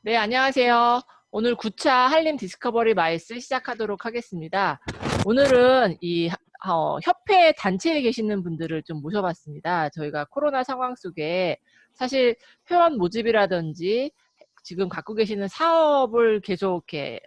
네, 안녕하세요. 오늘 9차 한림 디스커버리 마이스 시작하도록 하겠습니다. 오늘은 협회 단체에 계시는 분들을 좀 모셔봤습니다. 저희가 코로나 상황 속에 사실 회원 모집이라든지 지금 갖고 계시는 사업을 계속 이렇게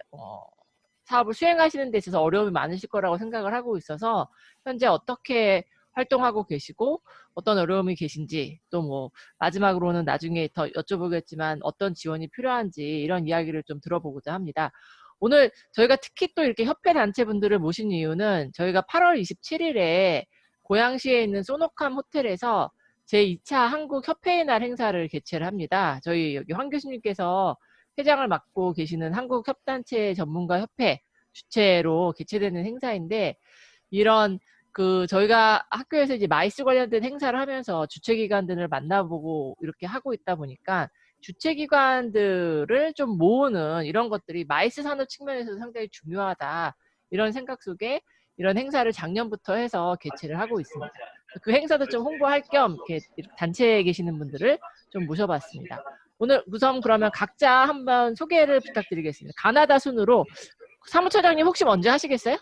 사업을 수행하시는 데 있어서 어려움이 많으실 거라고 생각을 하고 있어서 현재 어떻게 활동하고 계시고 어떤 어려움이 계신지, 또 뭐 마지막으로는 나중에 더 여쭤보겠지만 어떤 지원이 필요한지 이런 이야기를 좀 들어보고자 합니다. 오늘 저희가 특히 또 이렇게 협회 단체분들을 모신 이유는 저희가 8월 27일에 고양시에 있는 소노캄 호텔에서 제2차 한국 협회의 날 행사를 개최를 합니다. 저희 여기 황 교수님께서 회장을 맡고 계시는 한국 협단체 전문가 협회 주최로 개최되는 행사인데, 이런 저희가 학교에서 이제 마이스 관련된 행사를 하면서 주최기관들을 만나보고 이렇게 하고 있다 보니까 주최기관들을 좀 모으는 이런 것들이 마이스 산업 측면에서 상당히 중요하다, 이런 생각 속에 이런 행사를 작년부터 해서 개최를 하고 있습니다. 그 행사도 좀 홍보할 겸 이렇게 단체에 계시는 분들을 좀 모셔봤습니다. 오늘 우선 그러면 각자 한번 소개를 부탁드리겠습니다. 가나다 순으로 사무처장님 혹시 먼저 하시겠어요?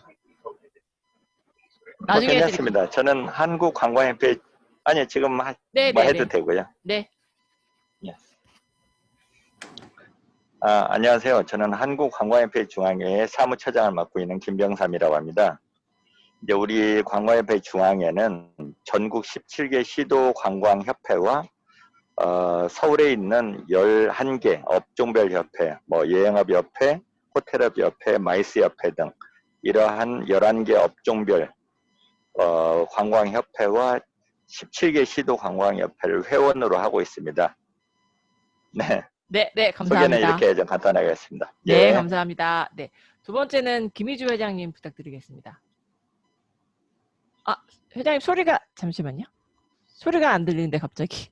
나중에 괜찮습니다. 저는 한국관광협회 아니 지금 해도 되고요. 네. 예. 안녕하세요. 저는 한국관광협회 중앙회의 사무처장을 맡고 있는 김병삼이라고 합니다. 이제 우리 관광협회 중앙회는 전국 17개 시도 관광협회와 서울에 있는 11개 업종별 협회, 뭐 여행업협회, 호텔업협회, 마이스협회 등 이러한 11개 업종별 관광협회와 17개 시도 관광협회를 회원으로 하고 있습니다. 네. 네, 감사합니다. 소개는 이렇게 좀 간단하게 했습니다. 네, 감사합니다. 네. 두 번째는 김희주 회장님 부탁드리겠습니다. 회장님 소리가, 잠시만요. 소리가 안 들리는데 갑자기.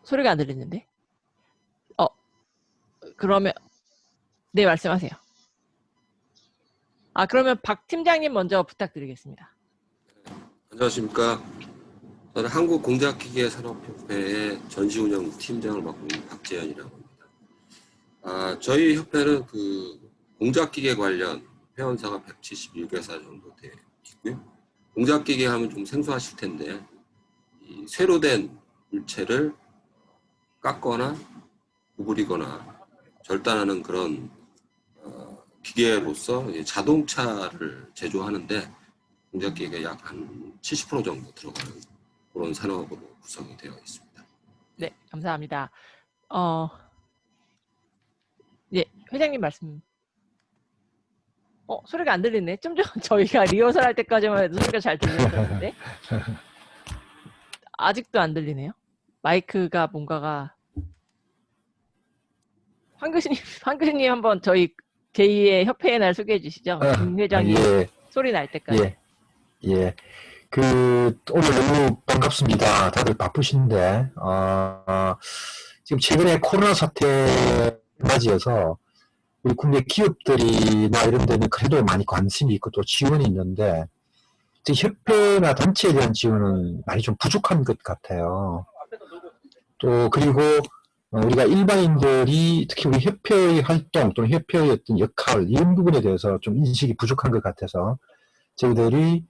소리가 안 들리는데? 그러면, 네, 말씀하세요. 그러면 박 팀장님 먼저 부탁드리겠습니다. 안녕하십니까. 저는 한국공작기계산업협회의 전시운영 팀장을 맡고 있는 박재현이라고 합니다. 저희 협회는 공작기계 관련 회원사가 171개사 정도 되어 있고요. 공작기계 하면 좀 생소하실 텐데, 이 쇠로 된 물체를 깎거나 구부리거나 절단하는 그런 기계로서 자동차를 제조하는데 공작기계가 약 한 70% 정도 들어가는 그런 산업으로 구성이 되어 있습니다. 네, 감사합니다. 예, 회장님 말씀. 소리가 안 들리네. 좀 전 저희가 리허설 할 때까지만 해도 소리가 잘 들렸었는데 아직도 안 들리네요. 마이크가 뭔가가. 황 교수님 한번 저희 제2의 협회의 날 소개해 주시죠. 김 회장님 소리 날 때까지. 오늘 너무 반갑습니다. 다들 바쁘신데, 지금 최근에 코로나 사태 맞이해서 우리 국내 기업들이나 이런 데는 그래도 많이 관심이 있고 또 지원이 있는데, 협회나 단체에 대한 지원은 많이 좀 부족한 것 같아요. 또, 그리고 우리가 일반인들이 특히 우리 협회의 활동 또는 협회의 어떤 역할, 이런 부분에 대해서 좀 인식이 부족한 것 같아서 저희들이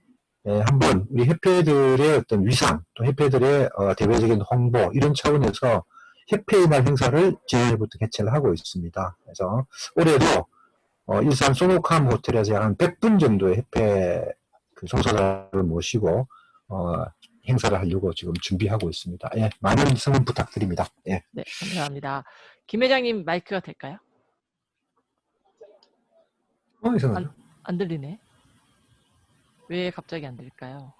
한번 우리 협회들의 어떤 위상, 또 협회들의 대외적인 홍보 이런 차원에서 협회의 날 행사를 지난해부터 개최를 하고 있습니다. 그래서 올해도 일산 소노캄 호텔에서 약 한 100분 정도의 협회 종사자를 모시고 행사를 하려고 지금 준비하고 있습니다. 예, 많은 성원 부탁드립니다. 예. 네, 감사합니다. 김 회장님 마이크가 될까요? 안 들리네. 왜 갑자기 안 들릴까요?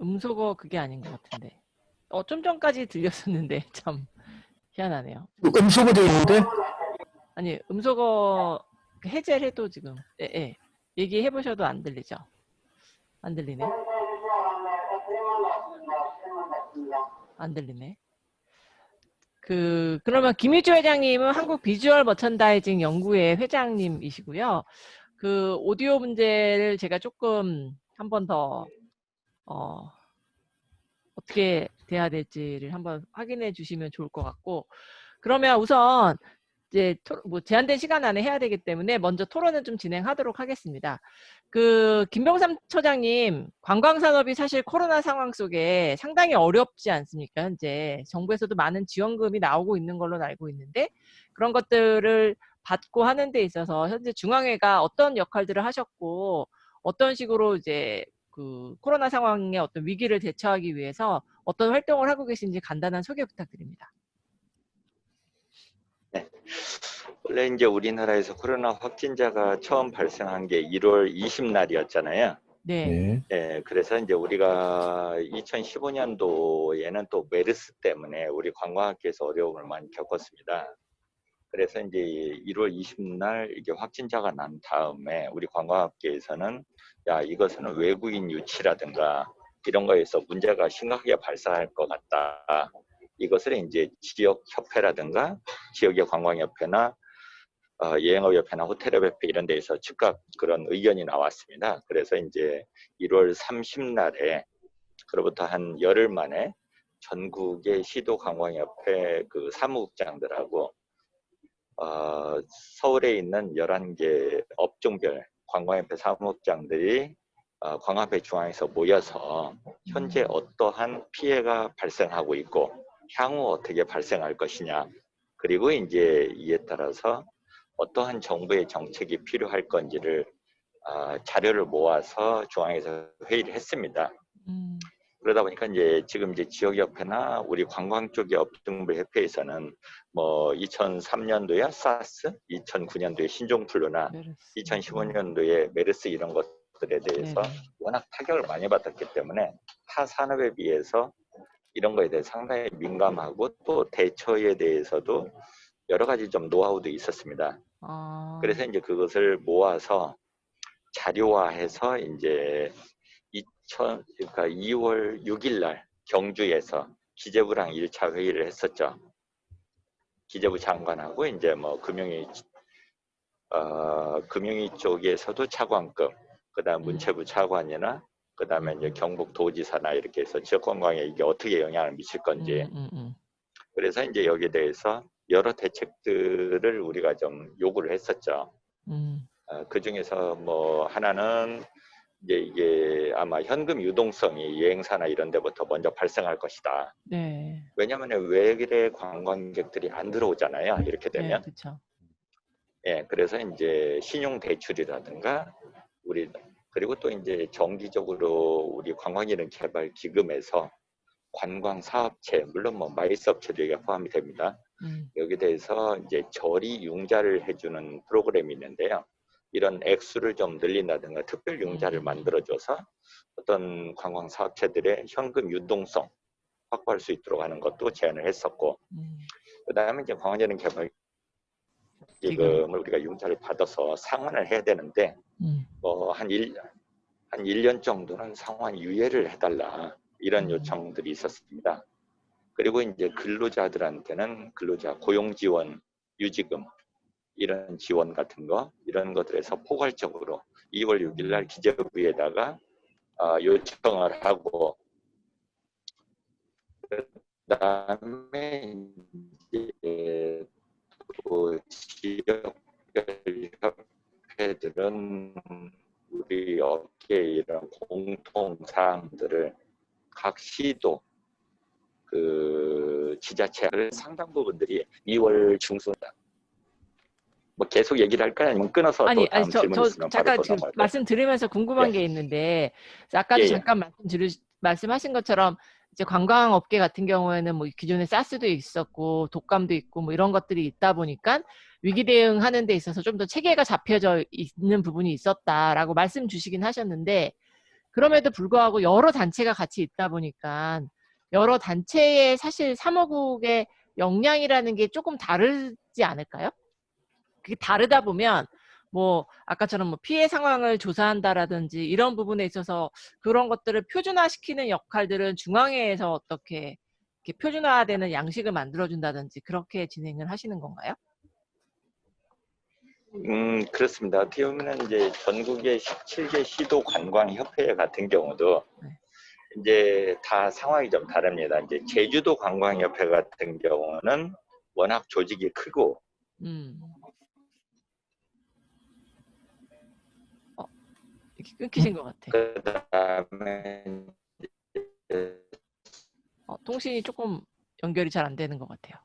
음소거 그게 아닌 것 같은데. 좀 전까지 들렸었는데 참 희한하네요. 음소거 되어 있는데? 아니, 음소거 해제를 해도 지금 얘기해 보셔도 안 들리죠? 안 들리네. 안 들리네. 그러면 김희주 회장님은 한국 비주얼 머천다이징 연구회 회장님이시고요. 오디오 문제를 제가 조금 한 번 더 어떻게 돼야 될지를 한번 확인해 주시면 좋을 것 같고, 그러면 우선 이제 제한된 시간 안에 해야 되기 때문에 먼저 토론을 좀 진행하도록 하겠습니다. 김병삼 처장님, 관광산업이 사실 코로나 상황 속에 상당히 어렵지 않습니까? 현재 정부에서도 많은 지원금이 나오고 있는 걸로 알고 있는데, 그런 것들을 받고 하는 데 있어서 현재 중앙회가 어떤 역할들을 하셨고, 어떤 식으로 이제 코로나 상황의 어떤 위기를 대처하기 위해서 어떤 활동을 하고 계신지 간단한 소개 부탁드립니다. 네. 원래 이제 우리나라에서 코로나 확진자가 처음 발생한 게 1월 20날이었잖아요. 네. 네, 그래서 이제 우리가 2015년도에는 또 메르스 때문에 우리 관광업계에서 어려움을 많이 겪었습니다. 그래서 이제 1월 20날 이게 확진자가 난 다음에 우리 관광업계에서는 야, 이것은 외국인 유치라든가 이런 거에서 문제가 심각하게 발생할 것 같다. 이것을 이제 지역 협회라든가 지역의 관광협회나 여행업협회나 호텔업협회 이런 데에서 즉각 그런 의견이 나왔습니다. 그래서 이제 1월 30날에 그로부터 한 열흘 만에 전국의 시도관광협회 사무국장들하고 서울에 있는 11개 업종별 관광협회 사무국장들이 관광협회 중앙에서 모여서 현재 어떠한 피해가 발생하고 있고 향후 어떻게 발생할 것이냐, 그리고 이제 이에 따라서 어떠한 정부의 정책이 필요할 건지를 자료를 모아서 중앙에서 회의를 했습니다. 그러다 보니까 이제 지금 이제 지역협회나 우리 관광 쪽의 업종별 협회에서는 뭐 2003년도에 사스, 2009년도에 신종플루나 2015년도에 메르스 이런 것들에 대해서 워낙 타격을 많이 받았기 때문에 타 산업에 비해서 이런 거에 대해 상당히 민감하고 또 대처에 대해서도 여러 가지 좀 노하우도 있었습니다. 그래서 이제 그것을 모아서 자료화해서 이제 그러니까 2월 6일 날 경주에서 기재부랑 1차 회의를 했었죠. 기재부 장관하고 이제 뭐 금융위 쪽에서도 차관급, 그다음 문체부 차관이나 그다음에 이제 경북도지사나 이렇게 해서 지역 관광에 이게 어떻게 영향을 미칠 건지. 그래서 이제 여기에 대해서 여러 대책들을 우리가 좀 요구를 했었죠. 그 중에서 뭐 하나는 이제 이게 아마 현금 유동성이 여행사나 이런 데부터 먼저 발생할 것이다. 네. 왜냐하면 외국의 관광객들이 안 들어오잖아요. 이렇게 되면. 네, 그렇죠. 예, 그래서 이제 신용 대출이라든가 그리고 또 이제 정기적으로 우리 관광이능 개발 기금에서 관광 사업체, 물론 뭐 마이스 업체도 여기가 포함이 됩니다. 여기에 대해서 이제 저리 융자를 해주는 프로그램이 있는데요. 이런 액수를 좀 늘린다든가 특별 융자를 만들어줘서 어떤 관광 사업체들의 현금 유동성 확보할 수 있도록 하는 것도 제안을 했었고, 그다음에 이제 관광재능 개발 기금을 우리가 융자를 받아서 상환을 해야 되는데 뭐 한 1년 정도는 상환 유예를 해달라, 이런 요청들이 있었습니다. 그리고 이제 근로자들한테는 근로자 고용지원 유지금 이런 지원 같은 거, 이런 것들에서 포괄적으로 2월 6일 날 기재부에다가 요청을 하고, 그다음에 이제 또 지역별 협회들은 우리 업계 이런 공통 사항들을 각 시도 지자체를 상당 부분들이 2월 중순 뭐 계속 얘기를 할까요? 아니면 끊어서 또 다음 질문 있으면 바로 잠깐 또 지금 넘어갈까요? 말씀드리면서 궁금한 게 있는데, 아까도 잠깐 말씀하신 것처럼 이제 관광업계 같은 경우에는 뭐 기존에 사스도 있었고 독감도 있고 뭐 이런 것들이 있다 보니까 위기 대응하는 데 있어서 좀 더 체계가 잡혀져 있는 부분이 있었다라고 말씀 주시긴 하셨는데, 그럼에도 불구하고 여러 단체가 같이 있다 보니까 여러 단체의 사실 사무국의 역량이라는 게 조금 다르지 않을까요? 그게 다르다 보면 뭐 아까처럼 뭐 피해 상황을 조사한다라든지 이런 부분에 있어서 그런 것들을 표준화시키는 역할들은 중앙회에서 어떻게 이렇게 표준화되는 양식을 만들어준다든지 그렇게 진행을 하시는 건가요? 그렇습니다. 어떻게 보면 이제 전국의 17개 시도 관광협회 같은 경우도 이제 다 상황이 좀 다릅니다. 이제 제주도 관광협회 같은 경우는 워낙 조직이 크고 이렇게 끊기신 것 같아. 그다음에 통신이 조금 연결이 잘 안 되는 것 같아요.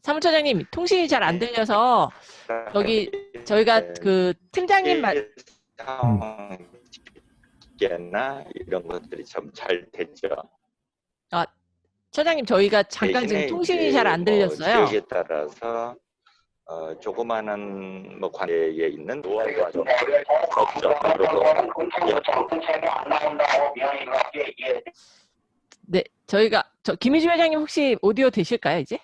사무처장님, 통신이 잘 안 들려서 여기 저희가 그 팀장님 나 이런 것들이 좀 잘 됐죠. 처장님, 저희가 잠깐 지금 통신이 잘 안 들렸어요. 지역에 따라서 조그마한 뭐 관계에 있는 노화가 좀 없죠. 네, 저희가 김희주 회장님 혹시 오디오 되실까요 이제?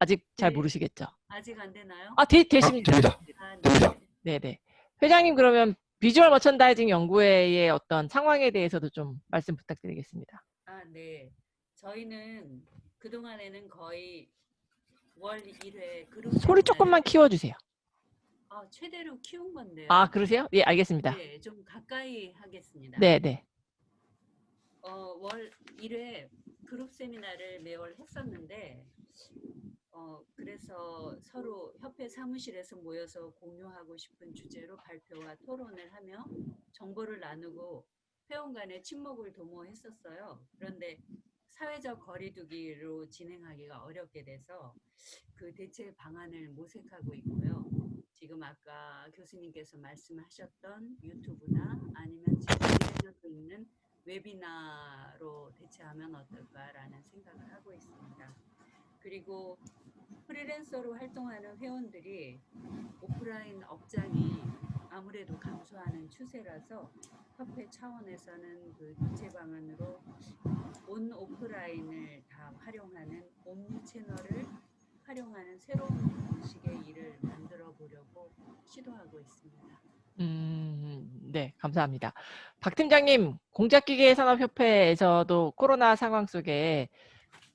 아직 잘 네. 모르시겠죠? 아직 안 되나요? 되십니다. 됩니다. 됩니다. 네네. 회장님 그러면 비주얼 머천다이징 연구회의 어떤 상황에 대해서도 좀 말씀 부탁드리겠습니다. 네. 저희는 그동안에는 거의 월 1회 그룹 소리 조금만 키워주세요. 최대로 키운 건데요. 그러세요? 예, 알겠습니다. 네, 좀 가까이 하겠습니다. 네네. 월 1회 그룹 세미나를 매월 했었는데 그래서 서로 협회 사무실에서 모여서 공유하고 싶은 주제로 발표와 토론을 하며 정보를 나누고 회원 간의 친목을 도모했었어요. 그런데 사회적 거리두기로 진행하기가 어렵게 돼서 그 대체 방안을 모색하고 있고요. 지금 아까 교수님께서 말씀하셨던 유튜브나 아니면 지금 진행하고 있는 웨비나로 대체하면 어떨까라는 생각을 하고 있습니다. 그리고 프리랜서로 활동하는 회원들이 오프라인 업장이 아무래도 감소하는 추세라서 협회 차원에서는 그 대체 방안으로 온 오프라인을 다 활용하는 옴니 채널을 활용하는 새로운 방식의 일을 만들어 보려고 시도하고 있습니다. 네, 감사합니다. 박 팀장님, 공작기계산업협회에서도 코로나 상황 속에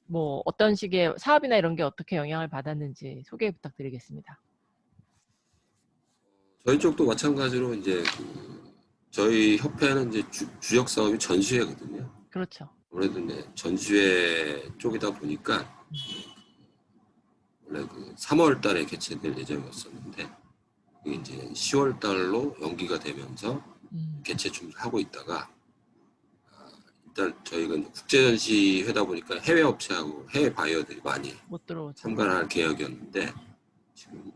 뭐 어떤 식의 사업이나 이런 게 어떻게 영향을 받았는지 소개 부탁드리겠습니다. 저희 쪽도 마찬가지로 이제 저희 협회는 이제 주력 사업이 전시회거든요. 그렇죠. 아무래도 이제 전시회 쪽이다 보니까 원래 3월 달에 개최될 예정이었었는데 이게 이제 10월 달로 연기가 되면서 개최 준비를 하고 있다가 일단 저희가 국제전시회다 보니까 해외 업체하고 해외 바이어들이 많이 못 들어오죠. 참가를 할 계획이었는데 지금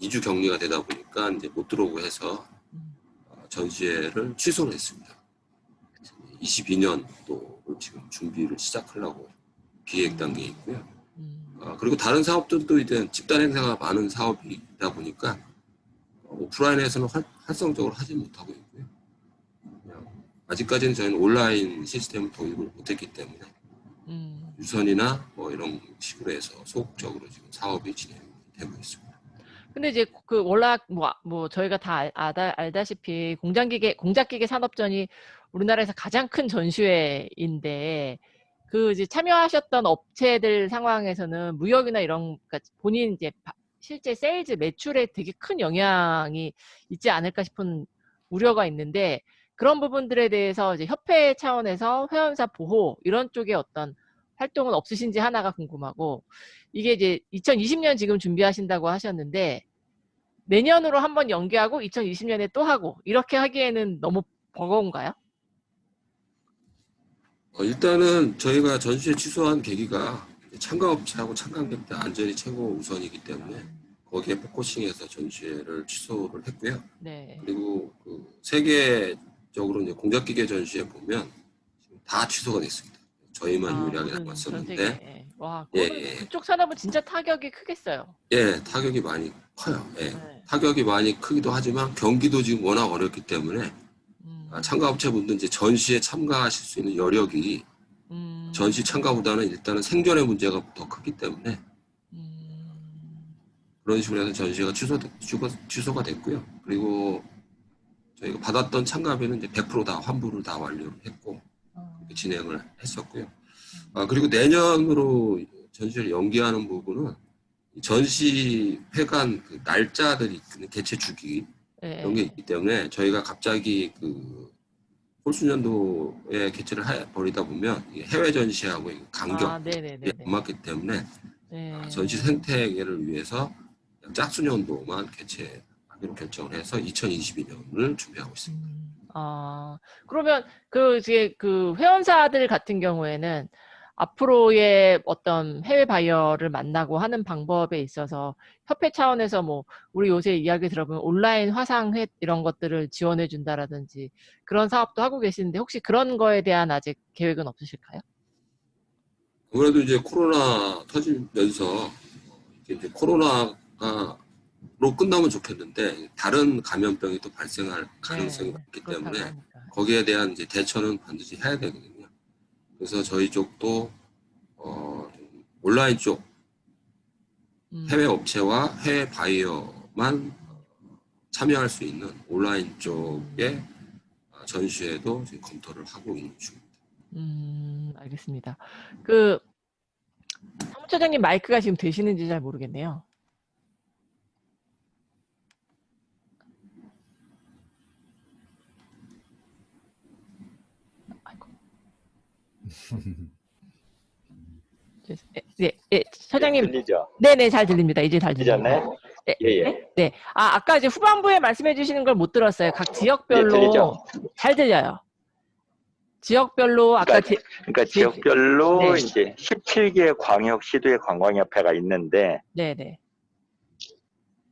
2주 격리가 되다 보니까 이제 못 들어오고 해서 전시회를 취소를 했습니다. 22년도를 지금 준비를 시작하려고 기획 단계에 있고요. 그리고 다른 사업들도 이제 집단 행사가 많은 사업이다 보니까 오프라인에서는 활성적으로 하지 못하고 있고요. 아직까지는 저희는 온라인 시스템을 도입을 못했기 때문에 유선이나 뭐 이런 식으로 해서 소극적으로 지금 사업이 진행되고 있습니다. 근데 이제 그 워낙 뭐 저희가 다 알다시피 공작기계 산업전이 우리나라에서 가장 큰 전시회인데 그 이제 참여하셨던 업체들 상황에서는 무역이나 이런 그러니까 본인 이제 실제 세일즈 매출에 되게 큰 영향이 있지 않을까 싶은 우려가 있는데 그런 부분들에 대해서 이제 협회 차원에서 회원사 보호 이런 쪽에 어떤 활동은 없으신지 하나가 궁금하고 이게 이제 2020년 지금 준비하신다고 하셨는데 내년으로 한번 연기하고 2020년에 또 하고 이렇게 하기에는 너무 버거운가요? 일단은 저희가 전시회 취소한 계기가 참가업체하고 참관객들 안전이 최고 우선이기 때문에 거기에 포커싱해서 전시회를 취소를 했고요. 네. 그리고 세계적으로 이제 공작기계 전시회 보면 다 취소가 됐습니다. 저희만 유일하게 남았었는데, 와, 예. 그쪽 산업은 진짜 타격이 크겠어요. 예, 타격이 많이 커요. 예. 네. 타격이 많이 크기도 하지만 경기도 지금 워낙 어렵기 때문에 참가업체분들 이제 전시에 참가하실 수 있는 여력이 전시 참가보다는 일단은 생존의 문제가 더 크기 때문에 그런 식으로 해서 전시가 취소가 됐고요. 그리고 저희가 받았던 참가비는 이제 100% 다 환불을 다 완료를 했고 진행을 했었고요. 그리고 내년으로 전시를 연기하는 부분은 전시회관 그 날짜들이 개최 주기 이런 게 예. 있기 때문에 저희가 갑자기 그 홀수년도에 개최를 벌이다 보면 이게 해외 전시하고 아, 간격이 네네네네. 안 맞기 때문에 예. 전시 생태계를 위해서 짝수년도만 개최하기로 결정을 해서 2022년을 준비하고 있습니다. 아, 그러면 이제 그 회원사들 같은 경우에는 앞으로의 어떤 해외 바이어를 만나고 하는 방법에 있어서 협회 차원에서 뭐 우리 요새 이야기 들어보면 온라인 화상회 이런 것들을 지원해 준다라든지 그런 사업도 하고 계시는데 혹시 그런 거에 대한 아직 계획은 없으실까요? 아무래도 이제 코로나 터지면서 이제 코로나로 끝나면 좋겠는데 다른 감염병이 또 발생할 가능성이 있기 그렇다고 때문에 하니까. 거기에 대한 이제 대처는 반드시 해야 되거든요. 그래서 저희 쪽도 좀 온라인 쪽 해외 업체와 해외 바이어만 참여할 수 있는 온라인 쪽의 전시회도 지금 검토를 하고 있는 중입니다. 알겠습니다. 사무처장님 마이크가 지금 되시는지 잘 모르겠네요. 아이고. 네, 처장님. 들리죠? 네네, 잘 들립니다. 이제 잘 들립니다. 들리잖아요? 네, 예. 네. 아까 이제 후반부에 말씀해 주시는 걸 못 들었어요. 각 예, 지역별로 들리죠? 잘 들려요. 지역별로 아까 그러니까 지역별로 네. 이제 17개 광역 시도의 관광협회가 있는데, 네네.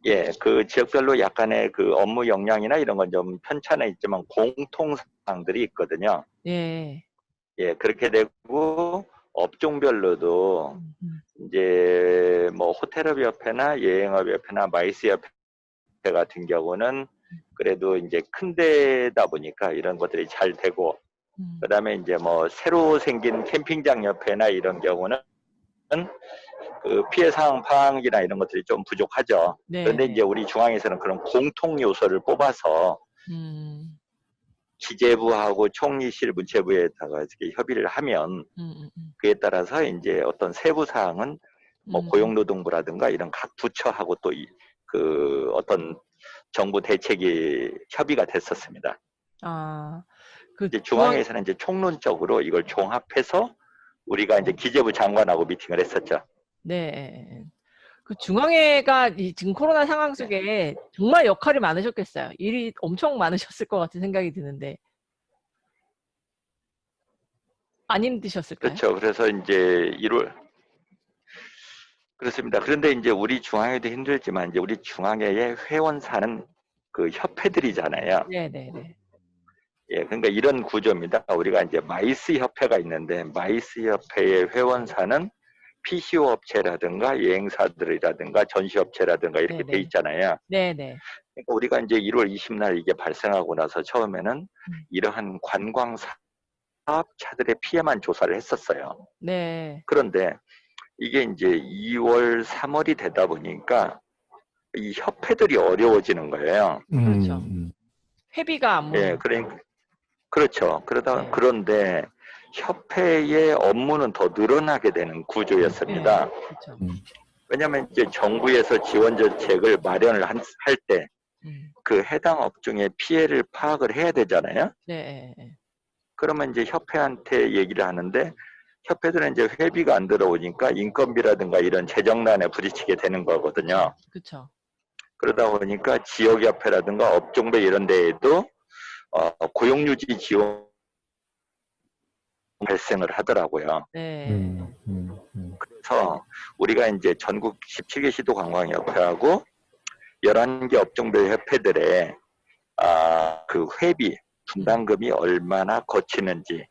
예, 그 지역별로 약간의 그 업무 역량이나 이런 건 좀 편차는 있지만 공통사항들이 있거든요. 예. 예, 그렇게 되고 업종별로도 이제 뭐 호텔업협회나 여행업협회나 마이스협회 같은 경우는 그래도 이제 큰 데다 보니까 이런 것들이 잘 되고, 그다음에 이제 뭐 새로 생긴 캠핑장 협회나 이런 경우는 그 피해 상황 파악이나 이런 것들이 좀 부족하죠. 그런데 이제 우리 중앙에서는 그런 공통 요소를 뽑아서 기재부하고 총리실 문체부에다가 이렇게 협의를 하면 그에 따라서 이제 어떤 세부 사항은 뭐 고용노동부라든가 이런 각 부처하고 또 그 어떤 정부 대책이 협의가 됐었습니다. 이제 중앙에서는 이제 총론적으로 이걸 종합해서 우리가 이제 기재부 장관하고 미팅을 했었죠. 네. 그 중앙회가 지금 코로나 상황 속에 정말 역할이 많으셨겠어요. 일이 엄청 많으셨을 것 같은 생각이 드는데 안 힘드셨을까요? 그렇죠. 그래서 이제 1월 그렇습니다. 그런데 이제 우리 중앙회도 힘들지만 이제 우리 중앙회의 회원사는 그 협회들이잖아요. 네네네. 예, 그러니까 이런 구조입니다. 우리가 이제 마이스 협회가 있는데 마이스 협회의 회원사는 PCO 업체라든가 여행사들이라든가 전시업체라든가 이렇게 돼 있잖아요. 네네. 그러니까 우리가 이제 1월 20날 이게 발생하고 나서 처음에는 이러한 관광 사업차들의 피해만 조사를 했었어요. 네. 그런데 이게 이제 2월, 3월이 되다 보니까 이 협회들이 어려워지는 거예요. 그렇죠. 회비가 안 예, 모이니까. 그렇죠. 그런데 협회의 업무는 더 늘어나게 되는 구조였습니다. 그렇죠. 왜냐하면 이제 정부에서 지원 정책을 마련을 할 때 그 해당 업종의 피해를 파악을 해야 되잖아요. 네. 그러면 이제 협회한테 얘기를 하는데 협회들은 이제 회비가 안 들어오니까 인건비라든가 이런 재정난에 부딪히게 되는 거거든요. 그렇죠. 그러다 보니까 지역협회라든가 업종별 이런 데에도 고용유지 지원 발생을 하더라고요. 네. 그래서 우리가 이제 전국 17개 시도 관광협회하고 11개 업종별 협회들의 그 회비 분담금이 얼마나 거치는지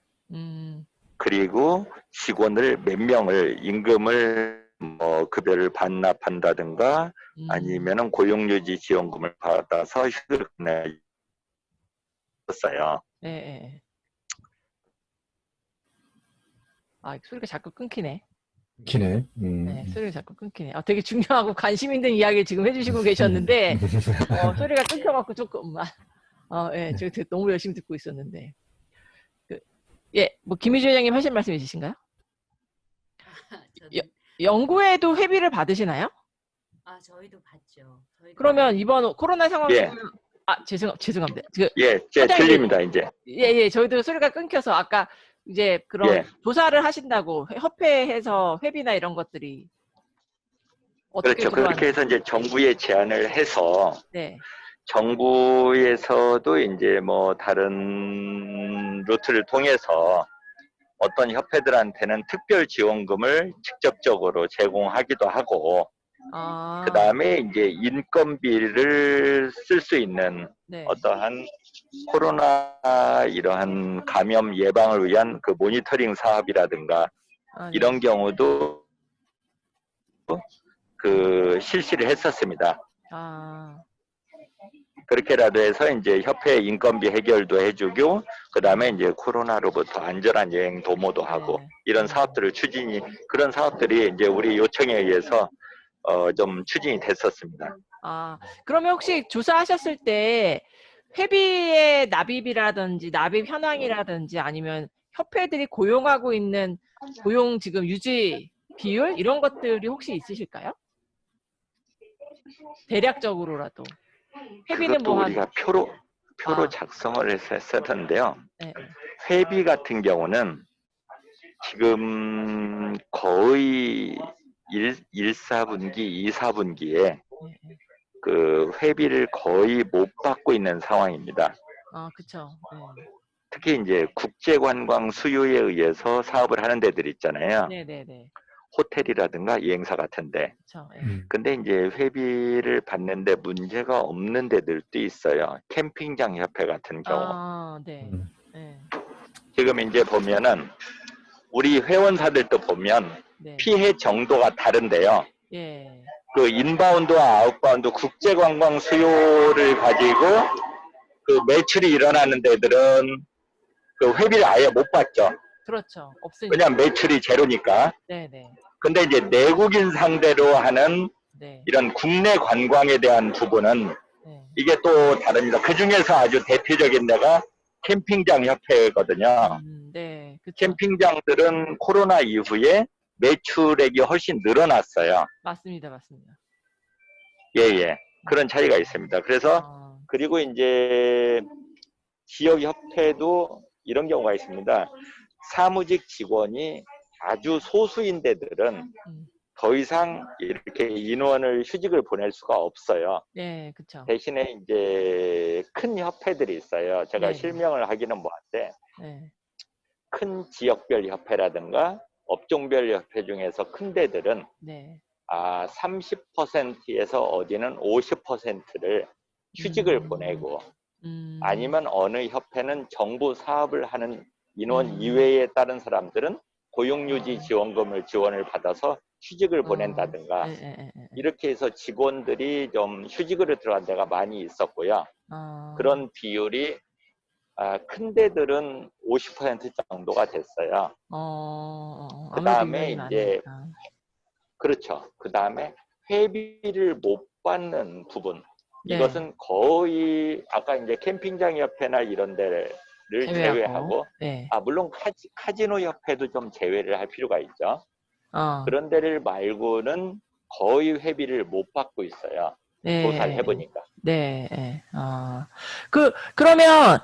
그리고 직원을 몇 명을 임금을 뭐 급여를 반납한다든가 아니면은 고용유지 지원금을 받아서 휴직을 냈었어요. 네. 소리가 자꾸 끊기네. 네, 소리가 자꾸 끊기네. 되게 중요하고 관심 있는 이야기를 지금 해주시고 계셨는데 소리가 끊겨갖고 조금 예, 제가 너무 열심히 듣고 있었는데 뭐 김희주 회장님 하실 말씀 있으신가요? 연구에도 회비를 받으시나요? 아, 저희도 봤죠. 저희도 그러면 봤는데 이번 코로나 예, 상황에서는 죄송합니다. 예, 사장님, 들립니다, 이제. 예, 저희도 소리가 끊겨서 아까 이제 그런 예, 조사를 하신다고 협회에서 회비나 이런 것들이 어떻게 그렇죠. 그렇게 들어왔는지. 해서 이제 정부에 제안을 해서 네. 정부에서도 이제 뭐 다른 루트를 통해서 어떤 협회들한테는 특별 지원금을 직접적으로 제공하기도 하고, 그 아, 다음에 이제 인건비를 쓸 수 있는 네. 어떠한 코로나 이러한 감염 예방을 위한 그 모니터링 사업이라든가 아, 네. 이런 경우도 그 실시를 했었습니다. 아, 그렇게라도 해서 이제 협회 인건비 해결도 해주고, 그 다음에 이제 코로나로부터 안전한 여행 도모도 하고, 네. 이런 사업들을 그런 사업들이 이제 우리 요청에 의해서 좀 추진이 됐었습니다. 아, 그러면 혹시 조사하셨을 때 회비의 납입이라든지 납입 현황이라든지 아니면 협회들이 고용하고 있는 고용 지금 유지 비율 이런 것들이 혹시 있으실까요? 대략적으로라도. 회비는 그것도 뭐 한, 우리가 표로 아, 작성을 했었는데요. 네, 회비 같은 경우는 지금 거의 1, 4분기에 네, 네. 그 회비를 거의 못 받고 있는 상황입니다. 아, 그쵸. 특히 이제 국제관광 수요에 의해서 사업을 하는 데들 있잖아요. 네, 네, 네. 호텔이라든가 여행사 같은데. 그쵸. 근데 이제 회비를 받는데 문제가 없는 데들도 있어요. 캠핑장 협회 같은 경우. 아, 네. 네, 지금 이제 보면은 우리 회원사들도 보면 네. 피해 정도가 다른데요. 예. 그 인바운드와 아웃바운드 국제관광 수요를 가지고 그 매출이 일어나는 데들은 그 회비를 아예 못 받죠. 그렇죠. 없으니까. 왜냐하면 매출이 제로니까. 네, 네. 근데 이제 내국인 상대로 하는 네. 이런 국내 관광에 대한 부분은 네. 이게 또 다릅니다. 그 중에서 아주 대표적인 데가 캠핑장 협회거든요. 네. 그쵸. 캠핑장들은 코로나 이후에 매출액이 훨씬 늘어났어요. 맞습니다. 맞습니다. 예. 그런 차이가 있습니다. 그래서 아, 그리고 이제 지역 협회도 이런 경우가 있습니다. 사무직 직원이 아주 소수인 데들은 음. 더 이상 이렇게 인원을 휴직을 보낼 수가 없어요. 네, 그쵸. 대신에 이제 큰 협회들이 있어요. 제가 네, 실명을 하기는 뭐한데 네. 큰 지역별 협회라든가 업종별 협회 중에서 큰 데들은 네. 30%에서 어디는 50%를 휴직을 보내고, 아니면 어느 협회는 정부 사업을 하는 인원 이외에 다른 사람들은 고용유지 지원금을 지원을 받아서 휴직을 보낸다든가, 이렇게 해서 직원들이 좀 휴직으로 들어간 데가 많이 있었고요. 그런 비율이 큰 데들은 50% 정도가 됐어요. 그 아무래도 다음에 인원이 이제 많으니까. 그렇죠. 그 다음에 회비를 못 받는 부분. 네. 이것은 거의 아까 이제 캠핑장 협회나 이런 데를 제외하고, 네. 물론 카지노 협회도 좀 제외를 할 필요가 있죠. 그런 데를 말고는 거의 회비를 못 받고 있어요. 조사를 해보니까. 네. 그러면,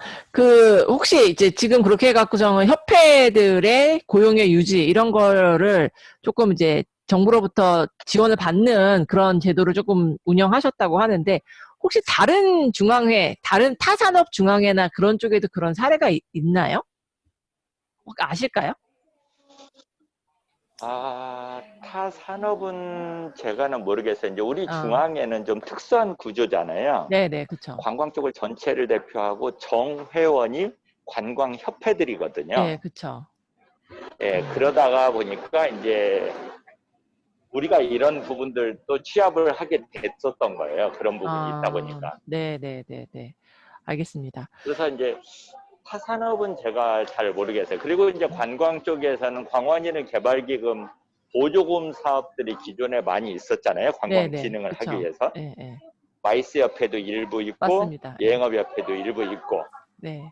혹시 이제 지금 그렇게 해갖고서는 협회들의 고용의 유지, 이런 거를 조금 이제 정부로부터 지원을 받는 그런 제도를 조금 운영하셨다고 하는데, 혹시 다른 다른 타산업 중앙회나 그런 쪽에도 그런 사례가 있나요? 혹시 아실까요? 타 산업은 제가는 모르겠어요. 이제 우리 중앙에는 좀 특수한 구조잖아요. 네네, 그쵸. 관광 쪽을 전체를 대표하고 정회원이 관광협회들이거든요. 네, 그쵸. 예, 그러다가 보니까 이제 우리가 이런 부분들도 취합을 하게 됐었던 거예요. 그런 부분이 있다 보니까. 네네네. 알겠습니다. 그래서 이제 타산업은 제가 잘 모르겠어요. 그리고 이제 관광 쪽에서는 광원인은 개발기금 보조금 사업들이 기존에 많이 있었잖아요. 관광 진흥을 하기 그쵸. 위해서. 네. 마이스 협회도 일부 있고, 맞습니다. 여행업 협회도 일부 있고. 네.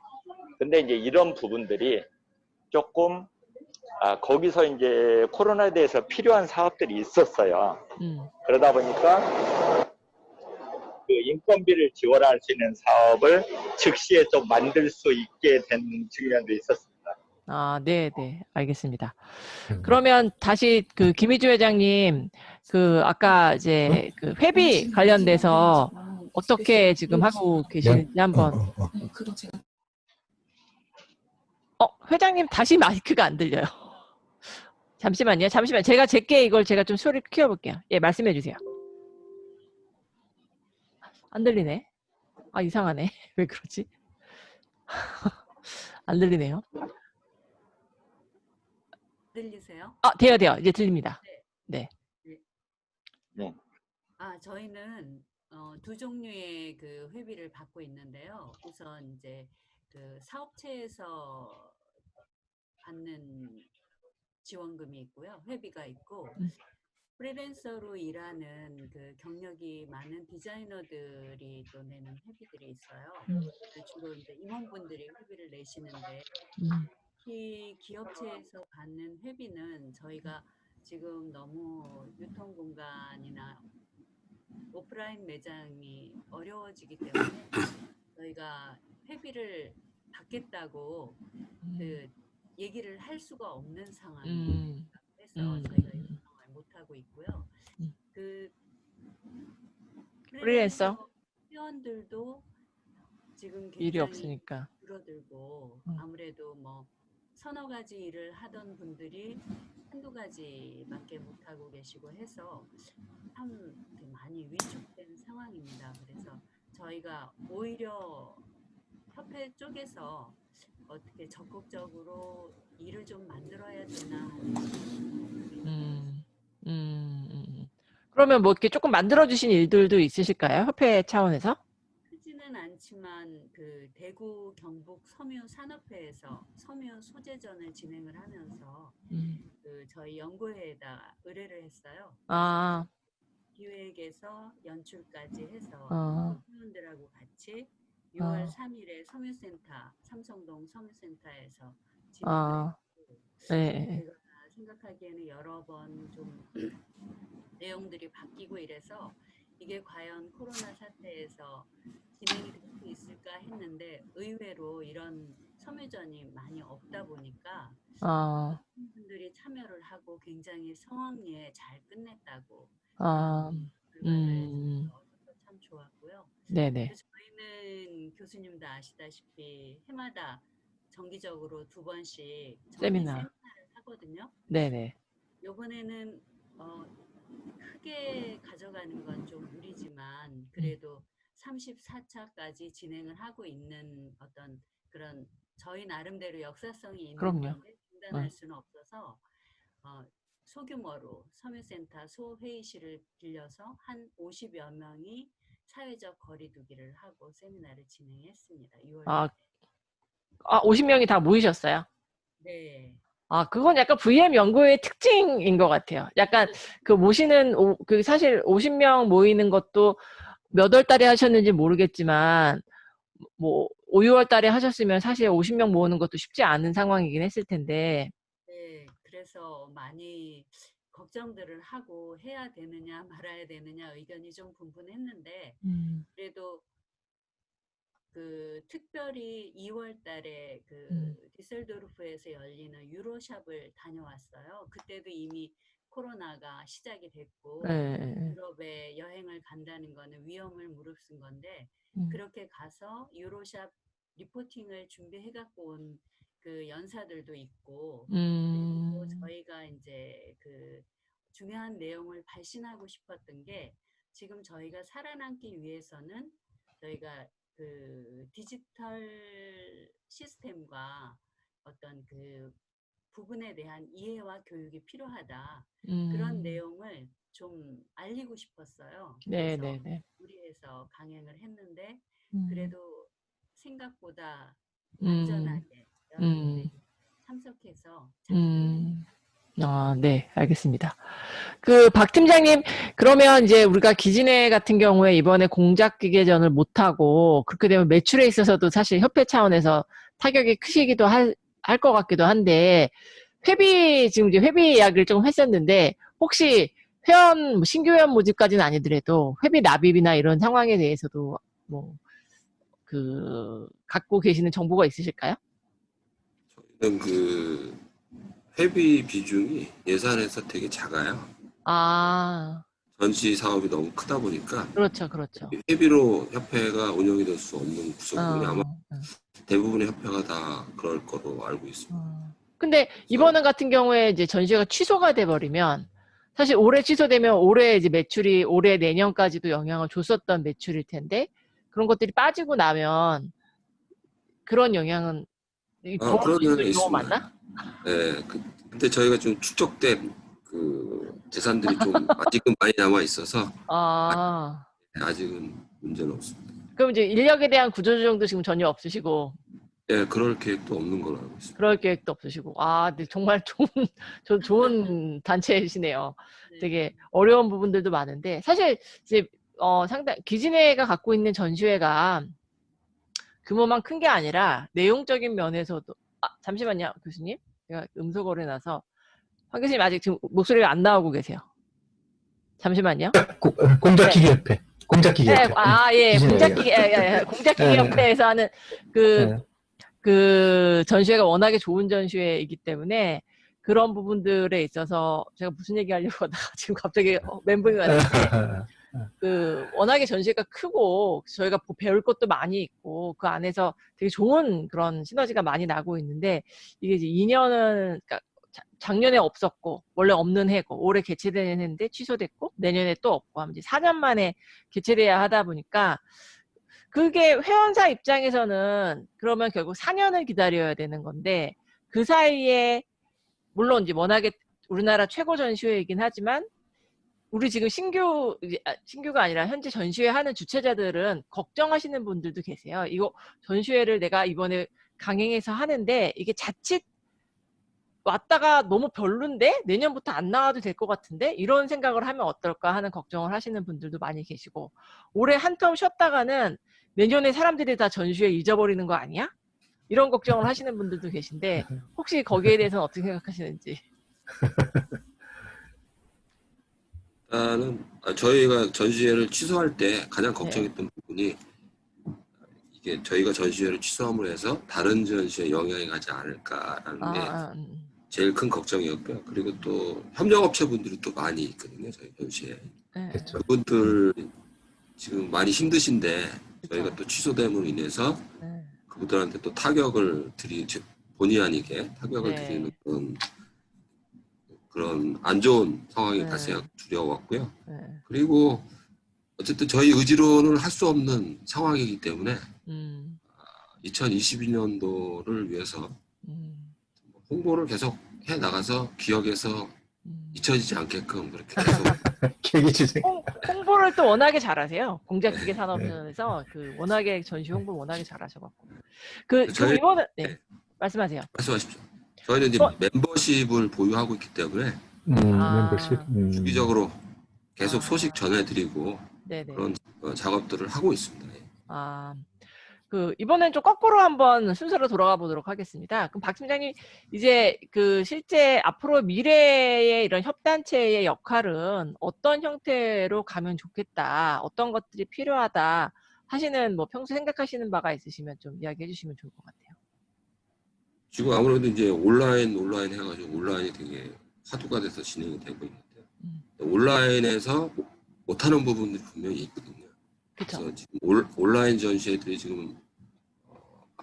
근데 이제 이런 부분들이 조금 거기서 이제 코로나에 대해서 필요한 사업들이 있었어요. 그러다 보니까 그 인건비를 지원할 수 있는 사업을 즉시에 좀 만들 수 있게 된 측면도 있었습니다. 아, 네, 네. 알겠습니다. 그러면 다시 그 김희주 회장님, 그 아까 이제 그 회비 관련돼서 어떻게 지금 하고 계시는지 한번. 회장님 다시 마이크가 안 들려요. 잠시만요. 잠시만. 제게 이걸 제가 좀 소리 키워볼게요. 예, 말씀해 주세요. 안 들리네. 아, 이상하네. 왜 그러지? 안 들리네요. 들리세요? 돼요. 이제 들립니다. 네. 네. 저희는 두 종류의 그 회비를 받고 있는데요. 우선 이제 그 사업체에서 받는 지원금이 있고요. 회비가 있고 프리랜서로 일하는 그 경력이 많은 디자이너들이 또 내는 회비들이 있어요. 주로 이제 임원분들이 회비를 내시는데 특히 기업체에서 받는 회비는 저희가 지금 너무 유통 공간이나 오프라인 매장이 어려워지기 때문에 저희가 회비를 받겠다고 그 얘기를 할 수가 없는 상황이에서 저희가 요청을 못 하고 있고요. 그 프리랜서 회원들도 지금 일이 굉장히 없으니까. 줄어들고 아무래도 뭐 서너 가지 일을 하던 분들이 한두 가지밖에 못 하고 계시고 해서 참 많이 위축된 상황입니다. 그래서 저희가 오히려 협회 쪽에서 어떻게 적극적으로 일을 좀 만들어야 되나 하는 그러면 뭐 이렇게 조금 만들어주신 일들도 있으실까요? 협회 차원에서? 크지는 않지만 그 대구 경북 섬유 산업회에서 섬유 소재전을 진행을 하면서 그 저희 연구회에다 의뢰를 했어요. 기획에서 연출까지 해서 회원들하고 같이 6월 3일에 섬유센터 삼성동 섬유센터에서 진행을 했고 제가 생각하기에는 여러 번 좀 내용들이 바뀌고 이래서 이게 과연 코로나 사태에서 진행이 될 수 있을까 했는데 의외로 이런 섬유전이 많이 없다 보니까 분들이 참여를 하고 굉장히 성황리에 잘 끝냈다고 결과를 참 좋았고요. 네네. 저희는 교수님도 아시다시피 해마다 정기적으로 2번씩 세미나를 하거든요. 네네. 이번에는 크게 가져가는 건 좀 무리지만 그래도 34차까지 진행을 하고 있는 어떤 그런 저희 나름대로 역사성이 있는 건데 중단할 수는 없어서 소규모로 섬유센터 소회의실을 빌려서 한 50여 명이 사회적 거리두기를 하고 세미나를 진행했습니다. 6월 50명이 다 모이셨어요? 네. 그건 약간 VM 연구의 특징인 것 같아요. 약간 그 모시는, 그 사실 50명 모이는 것도 몇 월 달에 하셨는지 모르겠지만, 뭐, 5, 6월 달에 하셨으면 사실 50명 모으는 것도 쉽지 않은 상황이긴 했을 텐데. 네, 그래서 많이 걱정들을 하고 해야 되느냐 말아야 되느냐 의견이 좀 분분했는데, 그래도 그 특별히 2월 달에 그 디셀도르프에서 열리는 유로샵을 다녀왔어요. 그때도 이미 코로나가 시작이 됐고 유럽에 여행을 간다는 거는 위험을 무릅쓴 건데 그렇게 가서 유로샵 리포팅을 준비해 갖고 온 그 연사들도 있고 그리고 저희가 이제 그 중요한 내용을 발신하고 싶었던 게 지금 저희가 살아남기 위해서는 저희가 그 디지털 시스템과 어떤 그 부분에 대한 이해와 교육이 필요하다. 그런 내용을 좀 알리고 싶었어요. 그래서 무리해서 강행을 했는데 그래도 생각보다 안전하게 여러분들이 참석해서 잘 네, 알겠습니다. 그 박 팀장님, 그러면 이제 우리가 기진회 같은 경우에 이번에 공작기계전을 못하고 그렇게 되면 매출에 있어서도 사실 협회 차원에서 타격이 크시기도 할 것 같기도 한데 지금 이제 회비 이야기를 좀 했었는데, 혹시 뭐 신규 회원 모집까지는 아니더라도 회비 납입이나 이런 상황에 대해서도 뭐, 갖고 계시는 정보가 있으실까요? 저희는 그 회비 비중이 예산에서 되게 작아요. 아, 전시 사업이 너무 크다 보니까 그렇죠, 그렇죠. 회비로 협회가 운영이 될 수 없는 구성이 아마 어. 대부분의 협회가 다 그럴 거로 알고 있습니다. 근데 이번 같은 경우에 이제 전시회가 취소가 돼버리면, 사실 올해 취소되면 올해 이제 매출이 올해 내년까지도 영향을 줬었던 매출일 텐데, 그런 것들이 빠지고 나면 그런 영향은 더 그런 줄 영향이 경우 있습니다. 맞나? 네, 근데 저희가 좀 축적된 그 재산들이 좀 아직은 많이 남아 있어서 아, 아직은 문제는 없습니다. 그럼 이제 인력에 대한 구조조정도 지금 전혀 없으시고, 네, 그럴 계획도 없는 걸로 알고 있습니다. 그럴 계획도 없으시고, 근데 정말 좋은 단체이시네요. 네. 되게 어려운 부분들도 많은데, 사실 이제 기진회가 갖고 있는 전시회가 규모만 큰 게 아니라 내용적인 면에서도, 잠시만요, 교수님. 제가 음소거를 나서 황 교수님 아직 지금 목소리가 안 나오고 계세요. 잠시만요. 공작기계협회. 공작기계협회. 예, 기진회가. 공작기계협회에서 하는 예. 그 전시회가 워낙에 좋은 전시회이기 때문에 그런 부분들에 있어서 제가 무슨 얘기 하려고 하다가 지금 갑자기 멘붕이 왔는데, 워낙에 전시회가 크고 저희가 배울 것도 많이 있고 그 안에서 되게 좋은 그런 시너지가 많이 나고 있는데, 이게 이제 2년은, 그러니까 작년에 없었고 원래 없는 해고 올해 개최되는 해인데 취소됐고 내년에 또 없고 하면 이제 4년 만에 개최돼야 하다 보니까, 그게 회원사 입장에서는 그러면 결국 4년을 기다려야 되는 건데, 그 사이에 물론 이제 워낙에 우리나라 최고 전시회이긴 하지만 우리 지금 신규가 아니라 현재 전시회 하는 주최자들은 걱정하시는 분들도 계세요. 이거 전시회를 내가 이번에 강행해서 하는데 이게 자칫 왔다가 너무 별론데 내년부터 안 나와도 될 것 같은데 이런 생각을 하면 어떨까 하는 걱정을 하시는 분들도 많이 계시고, 올해 한텀 쉬었다가는 내년에 사람들이 다 전시회 잊어버리는 거 아니야? 이런 걱정을 하시는 분들도 계신데, 혹시 거기에 대해서는 어떻게 생각하시는지. 일단은 저희가 전시회를 취소할 때 가장 네. 걱정했던 부분이 이게 저희가 전시회를 취소함으로 해서 다른 전시회에 영향이 가지 않을까라는 게 제일 큰 걱정이었고요. 그리고 또 협력업체분들이 또 많이 있거든요. 저희 전시회에. 네. 그분들 지금 많이 힘드신데 저희가 그쵸. 또 취소됨으로 인해서 네. 그분들한테 또 타격을 본의 아니게 타격을 네. 드리는 그런 안 좋은 상황이 네. 발생 두려웠고요. 네. 그리고 어쨌든 저희 의지로는 할 수 없는 상황이기 때문에 2022년도를 위해서 홍보를 계속 해 나가서 기억에서 잊혀지지 않게끔 그렇게 계속 홍보를 또 워낙에 잘하세요. 공작기계 산업에서 워낙에 전시 홍보를 워낙에 잘하셔갖고. 그럼 이거는 말씀하세요. 말씀하십시오. 저희는 이제 멤버십을 보유하고 있기 때문에 멤버십. 주기적으로 계속 소식 전해드리고 네네. 그런 작업들을 하고 있습니다. 이번엔 좀 거꾸로 한번 순서로 돌아가 보도록 하겠습니다. 그럼 박 팀장님, 이제 실제 앞으로 미래의 이런 협단체의 역할은 어떤 형태로 가면 좋겠다, 어떤 것들이 필요하다 하시는 평소 생각하시는 바가 있으시면 좀 이야기해 주시면 좋을 것 같아요. 지금 아무래도 이제 온라인 해가지고 온라인이 되게 화두가 돼서 진행이 되고 있는데 온라인에서 못하는 부분들이 분명히 있거든요. 그쵸. 그래서 지금 온라인 전시회들이 지금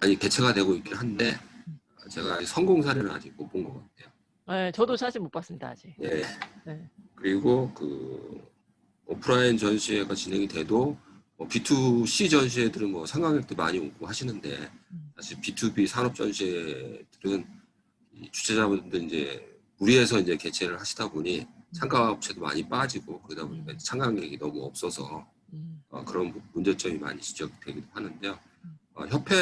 많이 개최가 되고 있긴 한데 제가 성공 사례는 아직 못 본 것 같아요. 네, 저도 사실 못 봤습니다 아직. 네. 네. 그리고 오프라인 전시회가 진행이 돼도 B2C 전시회들은 상관객도 많이 오고 하시는데 사실 B2B 산업 전시회들은 주최자분들 이제 무리해서 이제 개최를 하시다 보니 참가업체도 많이 빠지고 그러다 보니까 참가객이 너무 없어서 그런 문제점이 많이 지적되기도 하는데요. 협회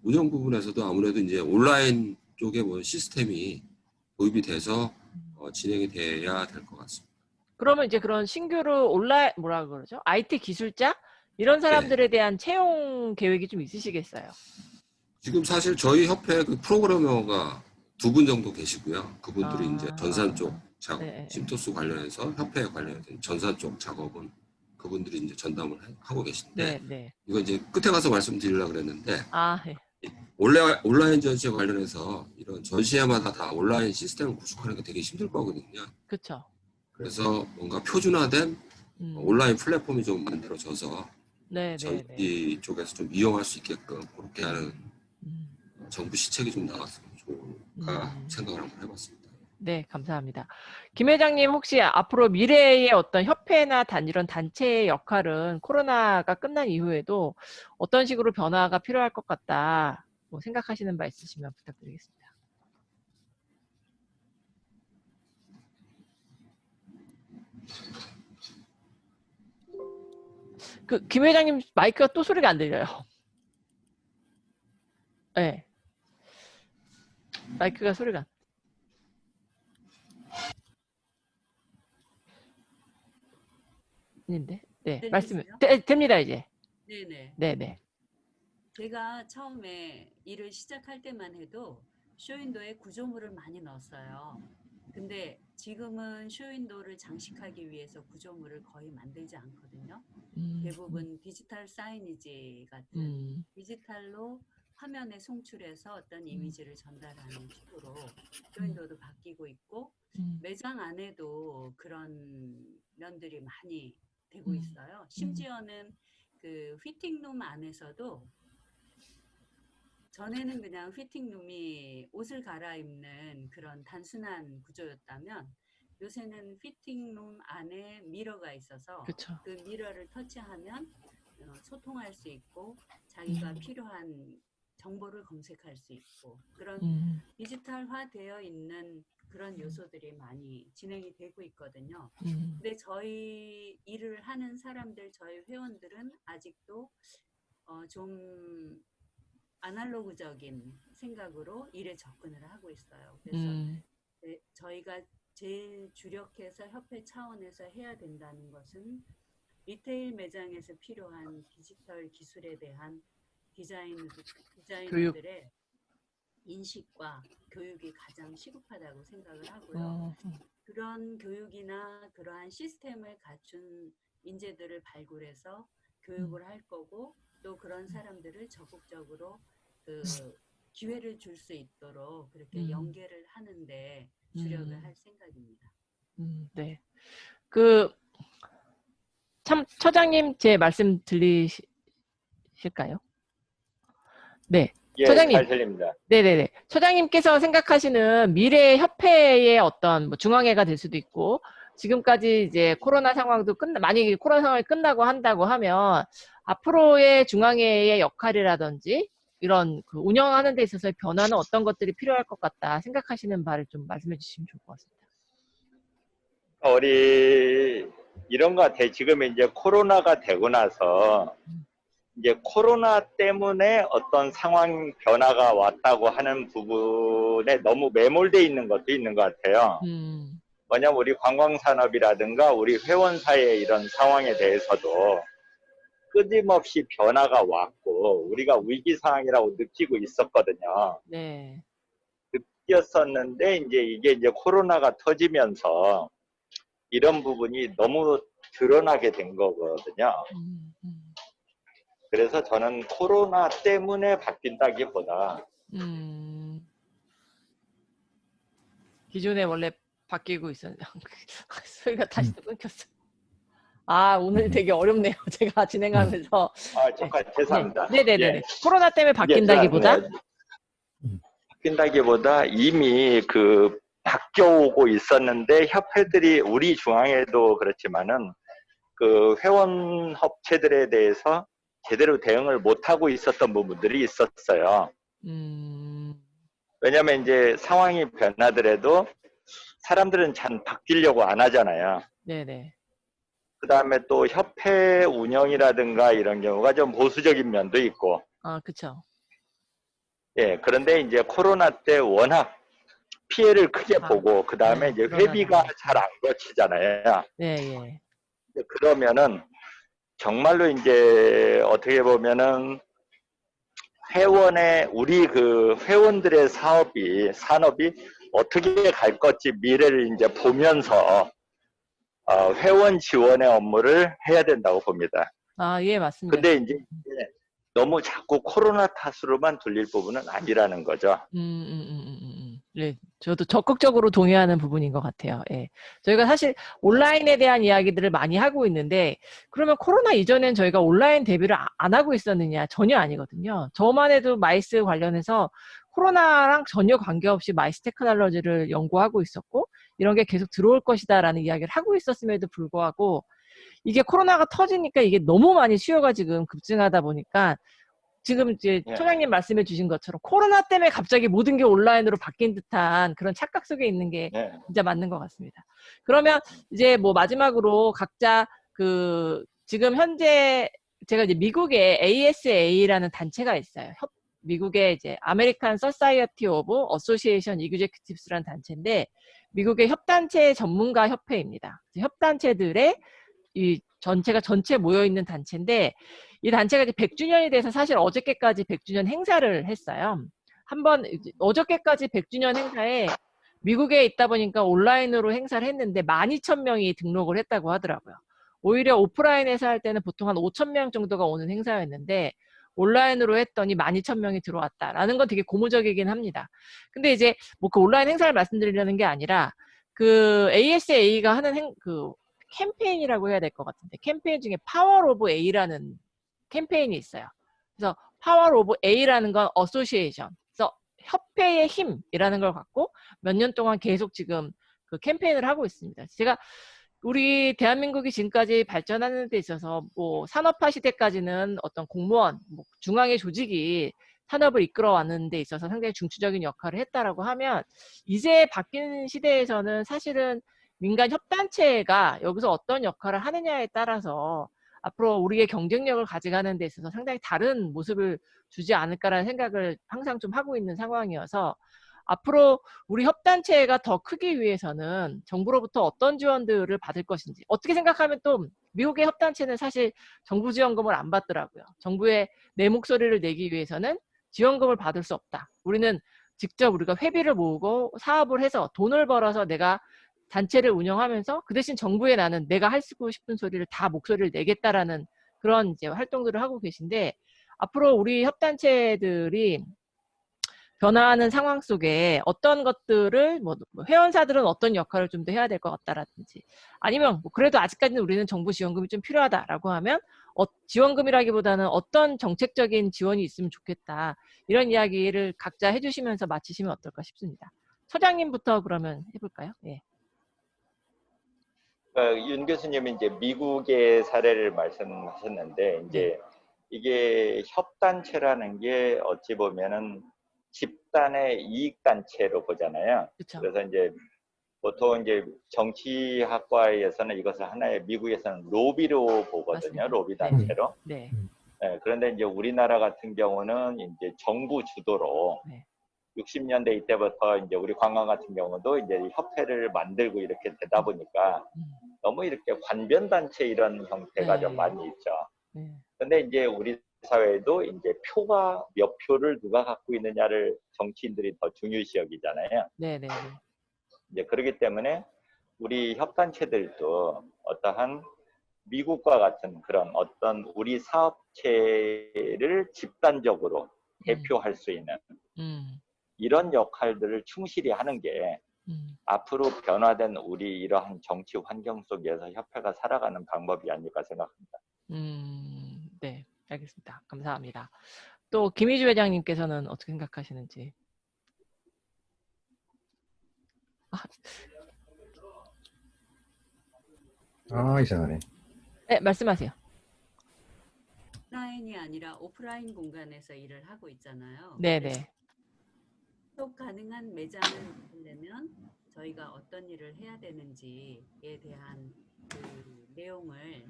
운영 부분에서도 아무래도 이제 온라인 쪽에 시스템이 도입이 돼서 진행이 돼야 될 것 같습니다. 그러면 이제 그런 신규로 온라인 뭐라 그러죠? IT 기술자 이런 사람들에 대한 채용 계획이 좀 있으시겠어요? 지금 사실 저희 협회 프로그래머가 두 분 정도 계시고요. 그분들이 이제 전산 쪽 작업, 네. 심토스 관련해서 협회에 관련된 전산 쪽 작업은 그분들이 이제 전담을 하고 계신데, 네. 이거 이제 끝에 가서 말씀드리려고 그랬는데, 네. 온라인 전시에 관련해서 이런 전시회마다 다 온라인 시스템을 구축하는 게 되게 힘들 거거든요. 그쵸. 그래서 뭔가 표준화된 온라인 플랫폼이 좀 만들어져서 네. 전시 쪽에서 좀 이용할 수 있게끔 그렇게 하는 정부 시책이 좀 나왔으면 좋을까 생각을 한번 해봤습니다. 네, 감사합니다. 김 회장님, 혹시 앞으로 미래의 어떤 협회나 이런 단체의 역할은 코로나가 끝난 이후에도 어떤 식으로 변화가 필요할 것 같다, 뭐 생각하시는 바 있으시면 부탁드리겠습니다. 김 회장님 마이크가 또 소리가 안 들려요. 네. 마이크가 소리가 안. 아닌데? 네, 말씀해. 됩니다, 이제. 네네. 제가 처음에 일을 시작할 때만 해도 쇼윈도에 구조물을 많이 넣었어요. 근데 지금은 쇼윈도를 장식하기 위해서 구조물을 거의 만들지 않거든요. 대부분 디지털 사이니지 같은 디지털로 화면에 송출해서 어떤 이미지를 전달하는 식으로 쇼윈도도 바뀌고 있고, 매장 안에도 그런 면들이 많이 되고 있어요. 심지어는 그 피팅룸 안에서도, 전에는 그냥 피팅룸이 옷을 갈아입는 그런 단순한 구조였다면, 요새는 피팅룸 안에 미러가 있어서 그쵸. 그 미러를 터치하면 소통할 수 있고, 자기가 필요한 정보를 검색할 수 있고, 그런 디지털화되어 있는 그런 요소들이 많이 진행이 되고 있거든요. 근데 저희 일을 하는 사람들, 저희 회원들은 아직도 좀 아날로그적인 생각으로 일에 접근을 하고 있어요. 그래서 저희가 제일 주력해서 협회 차원에서 해야 된다는 것은 리테일 매장에서 필요한 디지털 기술에 대한 디자이너들의 인식과 교육이 가장 시급하다고 생각을 하고요. 그런 교육이나 그러한 시스템을 갖춘 인재들을 발굴해서 교육을 할 거고, 또 그런 사람들을 적극적으로 그 기회를 줄 수 있도록 그렇게 연계를 하는데 주력을 할 생각입니다. 네. 처장님 제 말씀 들리실까요? 네. 예, 처장님. 잘 들립니다. 네네네. 처장님께서 생각하시는 미래 협회의 어떤 뭐 중앙회가 될 수도 있고, 지금까지 이제 코로나 상황도 만약에 코로나 상황이 끝나고 한다고 하면 앞으로의 중앙회의 역할이라든지 이런 운영하는 데 있어서의 변화는 어떤 것들이 필요할 것 같다 생각하시는 바를 좀 말씀해 주시면 좋을 것 같습니다. 우리 이런 것 같아요. 지금 이제 코로나가 되고 나서 이제 코로나 때문에 어떤 상황 변화가 왔다고 하는 부분에 너무 매몰돼 있는 것도 있는 것 같아요. 뭐냐면 우리 관광산업이라든가 우리 회원사의 이런 상황에 대해서도 끊임없이 변화가 왔고 우리가 위기 상황이라고 느끼고 있었거든요. 네. 느꼈었는데 이게 코로나가 터지면서 이런 부분이 너무 드러나게 된 거거든요. 그래서 저는 코로나 때문에 바뀐다기보다 기존에 원래 바뀌고 있었는데 소리가 다시 또 끊겼어요. 오늘 되게 어렵네요. 제가 진행하면서. 잠깐 죄송합니다. 네네네. 예. 코로나 때문에 바뀐다기보다? 바뀐다기보다 이미 바뀌어오고 있었는데 협회들이 우리 중앙회도 그렇지만은 그 회원 업체들에 대해서 제대로 대응을 못하고 있었던 부분들이 있었어요. 왜냐면 이제 상황이 변하더라도 사람들은 잘 바뀌려고 안 하잖아요. 네네. 그 다음에 또 협회 운영이라든가 이런 경우가 좀 보수적인 면도 있고. 그쵸. 예, 그런데 이제 코로나 때 워낙 피해를 크게 보고, 그 다음에 이제 회비가 잘 안 거치잖아요. 네, 예. 그러면은 정말로 이제 어떻게 보면은 우리 그 회원들의 산업이 어떻게 갈 것지 미래를 이제 보면서 회원 지원의 업무를 해야 된다고 봅니다. 아, 예, 맞습니다. 근데 이제 너무 자꾸 코로나 탓으로만 돌릴 부분은 아니라는 거죠. 네, 저도 적극적으로 동의하는 부분인 것 같아요. 예. 저희가 사실 온라인에 대한 이야기들을 많이 하고 있는데, 그러면 코로나 이전엔 저희가 온라인 대비를 안 하고 있었느냐? 전혀 아니거든요. 저만 해도 마이스 관련해서 코로나랑 전혀 관계없이 마이스 테크놀로지를 연구하고 있었고, 이런 게 계속 들어올 것이다라는 이야기를 하고 있었음에도 불구하고, 이게 코로나가 터지니까 이게 너무 많이 수요가 지금 급증하다 보니까 지금 이제 예. 총장님 말씀해 주신 것처럼 코로나 때문에 갑자기 모든 게 온라인으로 바뀐 듯한 그런 착각 속에 있는 게 예. 진짜 맞는 것 같습니다. 그러면 이제 뭐 마지막으로 각자 지금 현재 제가 이제 미국에 ASA라는 단체가 있어요. 미국의 이제 American Society of Association Executives라는 단체인데 미국의 협단체 전문가 협회입니다. 협단체들의 이 전체 모여 있는 단체인데 이 단체가 이제 100주년이 돼서 사실 어저께까지 100주년 행사를 했어요. 어저께까지 100주년 행사에 미국에 있다 보니까 온라인으로 행사를 했는데 12,000명이 등록을 했다고 하더라고요. 오히려 오프라인에서 할 때는 보통 한 5,000명 정도가 오는 행사였는데 온라인으로 했더니 12,000명이 들어왔다라는 건 되게 고무적이긴 합니다. 근데 이제 뭐 그 온라인 행사를 말씀드리려는 게 아니라 그 ASA가 하는 캠페인이라고 해야 될 것 같은데 캠페인 중에 파워 오브 A라는 캠페인이 있어요. 그래서 파워 오브 A라는 건 어소시에이션. 그래서 협회의 힘이라는 걸 갖고 몇 년 동안 계속 지금 그 캠페인을 하고 있습니다. 제가 우리 대한민국이 지금까지 발전하는 데 있어서 뭐 산업화 시대까지는 어떤 공무원, 뭐 중앙의 조직이 산업을 이끌어왔는 데 있어서 상당히 중추적인 역할을 했다라고 하면 이제 바뀐 시대에서는 사실은 민간 협단체가 여기서 어떤 역할을 하느냐에 따라서 앞으로 우리의 경쟁력을 가져가는 데 있어서 상당히 다른 모습을 주지 않을까라는 생각을 항상 좀 하고 있는 상황이어서 앞으로 우리 협단체가 더 크기 위해서는 정부로부터 어떤 지원들을 받을 것인지 어떻게 생각하면 또 미국의 협단체는 사실 정부 지원금을 안 받더라고요. 정부에 내 목소리를 내기 위해서는 지원금을 받을 수 없다. 우리는 직접 우리가 회비를 모으고 사업을 해서 돈을 벌어서 내가 단체를 운영하면서 그 대신 정부에 나는 내가 하고 싶은 소리를 다 목소리를 내겠다라는 그런 이제 활동들을 하고 계신데 앞으로 우리 협단체들이 변화하는 상황 속에 어떤 것들을 뭐 회원사들은 어떤 역할을 좀 더 해야 될 것 같다라든지 아니면 뭐 그래도 아직까지는 우리는 정부 지원금이 좀 필요하다라고 하면 지원금이라기보다는 어떤 정책적인 지원이 있으면 좋겠다 이런 이야기를 각자 해주시면서 마치시면 어떨까 싶습니다. 처장님부터 그러면 해볼까요? 예. 윤 교수님이 이제 미국의 사례를 말씀하셨는데 이제 이게 협단체라는 게 어찌 보면은 집단의 이익단체로 보잖아요. 그렇죠. 그래서 이제 보통 이제 정치학과에서는 이것을 하나의 미국에서는 로비로 보거든요. 맞습니다. 로비 단체로. 네. 네, 그런데 이제 우리나라 같은 경우는 이제 정부 주도로 네. 60년대 이때부터 이제 우리 관광 같은 경우도 이제 협회를 만들고 이렇게 되다 보니까 너무 이렇게 관변단체 이런 형태가 네. 좀 많이 있죠. 네. 근데 이제 우리 사회도 이제 몇 표를 누가 갖고 있느냐를 정치인들이 더 중요시 여기잖아요. 네. 이제 그렇기 때문에 우리 협단체들도 어떠한 미국과 같은 그런 어떤 우리 사업체를 집단적으로 대표할 수 있는 이런 역할들을 충실히 하는 게 앞으로 변화된 우리 이러한 정치 환경 속에서 협회가 살아가는 방법이 아닐까 생각합니다. 네, 알겠습니다. 감사합니다. 또 김희주 회장님께서는 어떻게 생각하시는지. 이상하네. 네, 말씀하세요. 온라인이 아니라 오프라인 공간에서 일을 하고 있잖아요. 네네. 지속 가능한 매장을 만들려면 저희가 어떤 일을 해야 되는지에 대한 그 내용을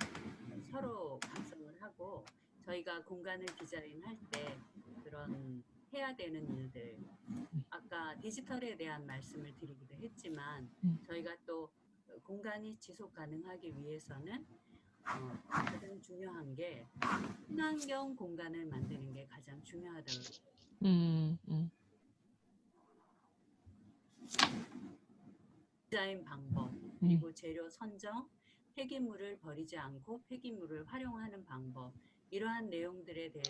서로 각성을 하고 저희가 공간을 디자인할 때 그런 해야 되는 일들 아까 디지털에 대한 말씀을 드리기도 했지만 저희가 또 공간이 지속 가능하기 위해서는 가장 중요한 게 친환경 공간을 만드는 게 가장 중요하다고. 음, 음, 디자인 방법, 그리고 재료 선정, 폐기물을 버리지 않고 폐기물을 활용하는 방법, 이러한 내용들에 대해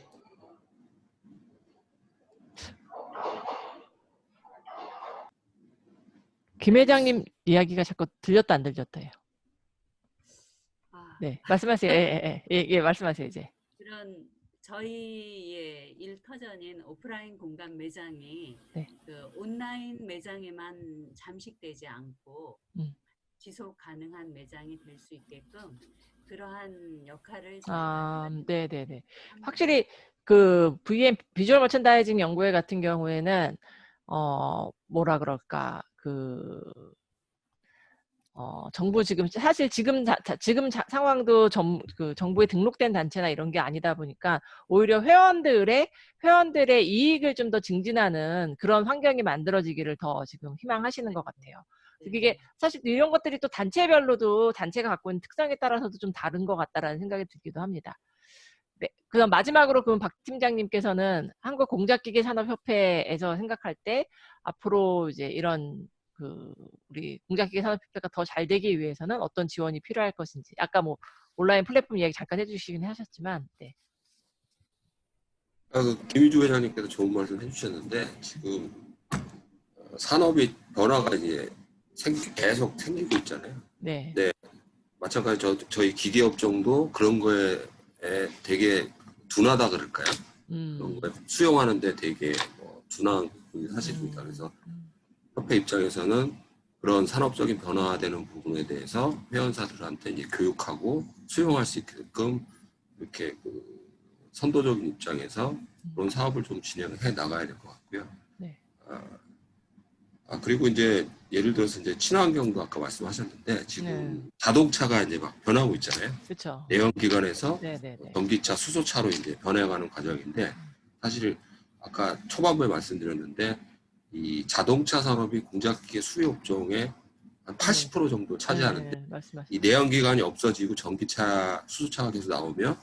김 회장님 이야기가 자꾸 들렸다 안 들렸다요. 아, 네, 말씀하세요. 예, 말씀하세요 이제. 그런 저희의 일터전인 오프라인 공간 매장이 네. 그 온라인 매장에만 잠식되지 않고 지속 가능한 매장이 될 수 있게끔 그러한 역할을 저희가 네네네. 확실히 그 VM 비주얼 머천다이징 연구회 같은 경우에는 뭐라 그럴까 정부 지금 사실 지금 상황도 그 정부에 등록된 단체나 이런 게 아니다 보니까 오히려 회원들의 이익을 좀 더 증진하는 그런 환경이 만들어지기를 더 지금 희망하시는 것 같아요. 이게 사실 이런 것들이 또 단체별로도 단체가 갖고 있는 특성에 따라서도 좀 다른 것 같다라는 생각이 들기도 합니다. 네, 그럼 마지막으로 그럼 박 팀장님께서는 한국공작기계산업협회에서 생각할 때 앞으로 이제 이런 우리 공작기계산업협회가 더 잘 되기 위해서는 어떤 지원이 필요할 것인지 아까 뭐 온라인 플랫폼 이야기 잠깐 해주시긴 하셨지만 네. 김유주 회장님께서 좋은 말씀 해주셨는데 지금 산업의 변화가 이제 계속 생기고 있잖아요. 네. 네, 마찬가지 저희 기계업종도 그런 거에 되게 둔하다 그럴까요? 그런 거에 수용하는데 되게 둔한 부분이 사실입니다. 그래서 협회 입장에서는 그런 산업적인 변화되는 부분에 대해서 회원사들한테 이제 교육하고 수용할 수 있게끔 이렇게 선도적인 입장에서 그런 사업을 좀 진행해 나가야 될 것 같고요. 네. 그리고 이제 예를 들어서 이제 친환경도 아까 말씀하셨는데 지금 자동차가 이제 막 변하고 있잖아요. 그렇죠. 내연기관에서 네네네. 전기차, 수소차로 이제 변해가는 과정인데 사실 아까 초반부에 말씀드렸는데 이 자동차 산업이 공작기계 수요 업종의 한 80% 정도 차지하는데 이 내연기관이 없어지고 전기차, 수소차가 계속 나오면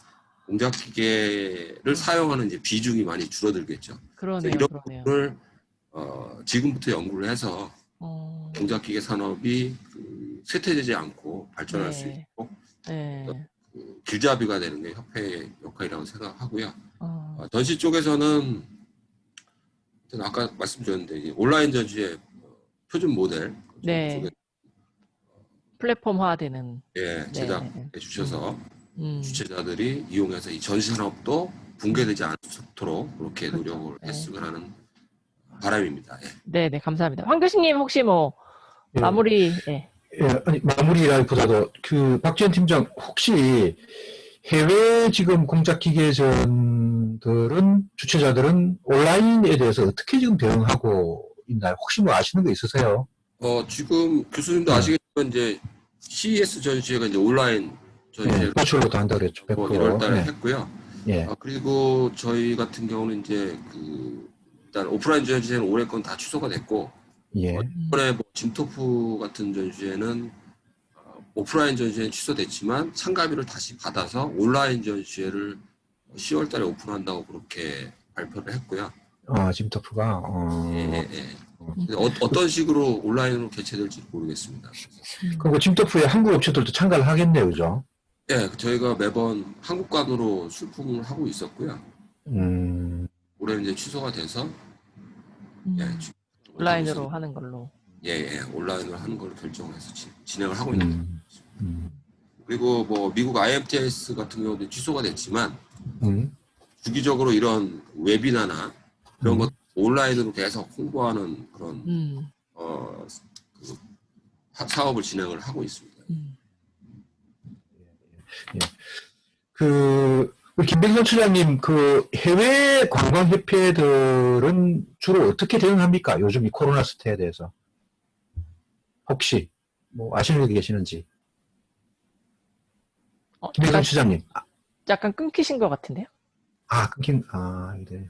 공작기계를 사용하는 이제 비중이 많이 줄어들겠죠. 그래서 이런 부분을 지금부터 연구를 해서 공작기계 산업이 쇠퇴되지 않고 발전할 수 있고 길잡이가 되는 게 협회의 역할이라고 생각하고요. 전시 쪽에서는 아까 말씀드렸는데 온라인 전시의 표준 모델 플랫폼화되는 제작해 주셔서 주최자들이 이용해서 이 전시 산업도 붕괴되지 않도록 그렇게 노력을 했으면 하는 바람입니다. 네, 감사합니다. 황 교수님 혹시 뭐 마무리? 아니, 마무리라기보다도 박지현 팀장 혹시 해외 지금 공작기계전들은 주최자들은 온라인에 대해서 어떻게 지금 대응하고 있나요? 혹시 뭐 아시는 거 있으세요? 지금 교수님도 아시겠지만 이제 CES 전시회가 이제 온라인 전시회를 버추얼로도 한다고 그랬죠. 1월 달에 했고요. 그리고 저희 같은 경우는 이제 일단 오프라인 전시회는 올해 건 다 취소가 됐고 이번에 뭐 짐토프 같은 전시회는 오프라인 전시회는 취소됐지만 참가비를 다시 받아서 온라인 전시회를 10월 달에 오픈한다고 그렇게 발표를 했고요. 짐토프가 어떤 식으로 온라인으로 개최될지 모르겠습니다. 그리고 짐토프에 한국 업체들도 참가를 하겠네요, 그죠? 네, 저희가 매번 한국관으로 출품을 하고 있었고요. 올해 이제 취소가 돼서 온라인으로 하는 걸로. 온라인으로 하는 걸로 결정해서 진행을 하고 있는 거죠. 그리고 뭐 미국 IMTS 같은 경우도 취소가 됐지만 주기적으로 이런 웨비나나 이런 것 온라인으로 계속 홍보하는 그런 사업을 진행을 하고 있습니다. 우리 김백선 처장님, 해외 관광협회들은 주로 어떻게 대응합니까? 요즘 이 코로나 사태에 대해서. 혹시, 뭐, 아시는 분이 계시는지. 김백선 처장님. 약간 끊기신 것 같은데요? 이래.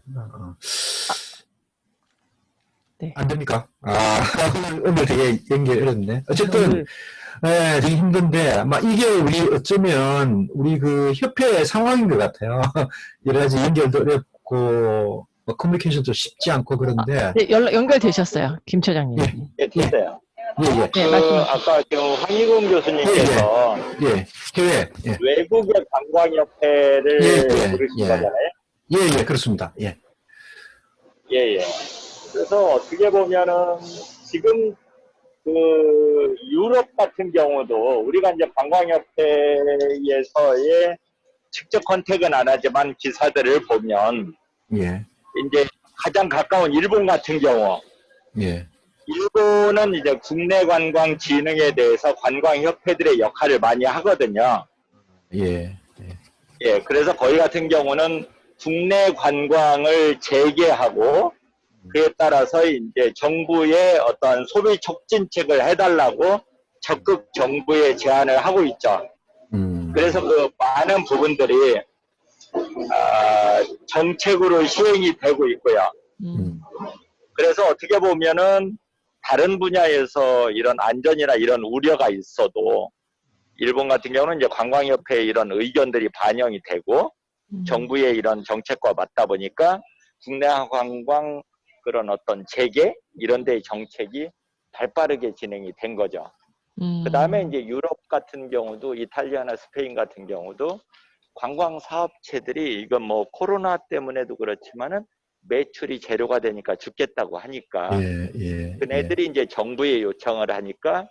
안 됩니까? 오늘 되게 연결이 어렵네. 어쨌든, 되게 힘든데, 아마 이게 어쩌면, 우리 그 협회 상황인 것 같아요. 여러 가지 연결도 어렵고, 커뮤니케이션도 쉽지 않고 그런데. 네, 연결되셨어요. 김 처장님. 예, 됐어요. 예. 네, 말씀. 아까 황희공 교수님께서 해외. 외국의 관광협회를 부르신 거잖아요. 예, 그렇습니다. 예. 그래서 어떻게 보면은 지금 그 유럽 같은 경우도 우리가 이제 관광협회에서의 직접 컨택은 안 하지만 기사들을 보면 예. 이제 가장 가까운 일본 같은 경우 예. 일본은 이제 국내 관광 진흥에 대해서 관광협회들의 역할을 많이 하거든요. 예. 그래서 거기 같은 경우는 국내 관광을 재개하고 그에 따라서 이제 정부의 어떤 소비 촉진책을 해달라고 적극 정부에 제안을 하고 있죠. 그래서 그 많은 부분들이 정책으로 시행이 되고 있고요. 그래서 어떻게 보면은 다른 분야에서 이런 안전이나 이런 우려가 있어도 일본 같은 경우는 이제 관광협회의 이런 의견들이 반영이 되고 정부의 이런 정책과 맞다 보니까 국내 관광 그런 어떤 재개 이런 데의 정책이 발빠르게 진행이 된 거죠. 그 다음에 이제 유럽 같은 경우도 이탈리아나 스페인 같은 경우도 관광 사업체들이 이건 뭐 코로나 때문에도 그렇지만은 매출이 제로가 되니까 죽겠다고 하니까 그네들이 이제 정부에 요청을 하니까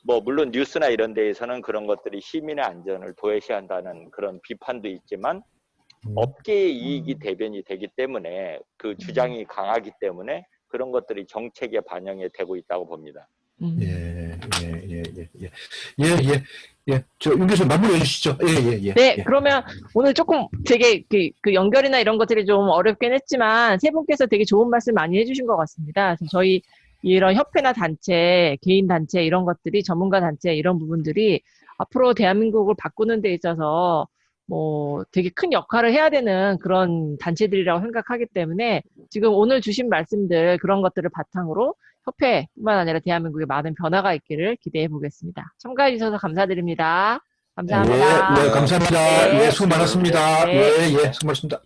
뭐 물론 뉴스나 이런 데에서는 그런 것들이 시민의 안전을 도외시한다는 그런 비판도 있지만 업계의 이익이 대변이 되기 때문에 그 주장이 강하기 때문에 그런 것들이 정책에 반영이 되고 있다고 봅니다. 윤 교수님 마무리해 주시죠. 네, 그러면 오늘 조금 되게 그 연결이나 이런 것들이 좀 어렵긴 했지만 세 분께서 되게 좋은 말씀 많이 해주신 것 같습니다. 그래서 저희 이런 협회나 단체, 개인 단체 이런 것들이 전문가 단체 이런 부분들이 앞으로 대한민국을 바꾸는 데 있어서 뭐 되게 큰 역할을 해야 되는 그런 단체들이라고 생각하기 때문에 지금 오늘 주신 말씀들 그런 것들을 바탕으로 협회뿐만 아니라 대한민국에 많은 변화가 있기를 기대해 보겠습니다. 참가해 주셔서 감사드립니다. 감사합니다. 감사합니다. 네. 수고 많았습니다. 네. 수고 많습니다.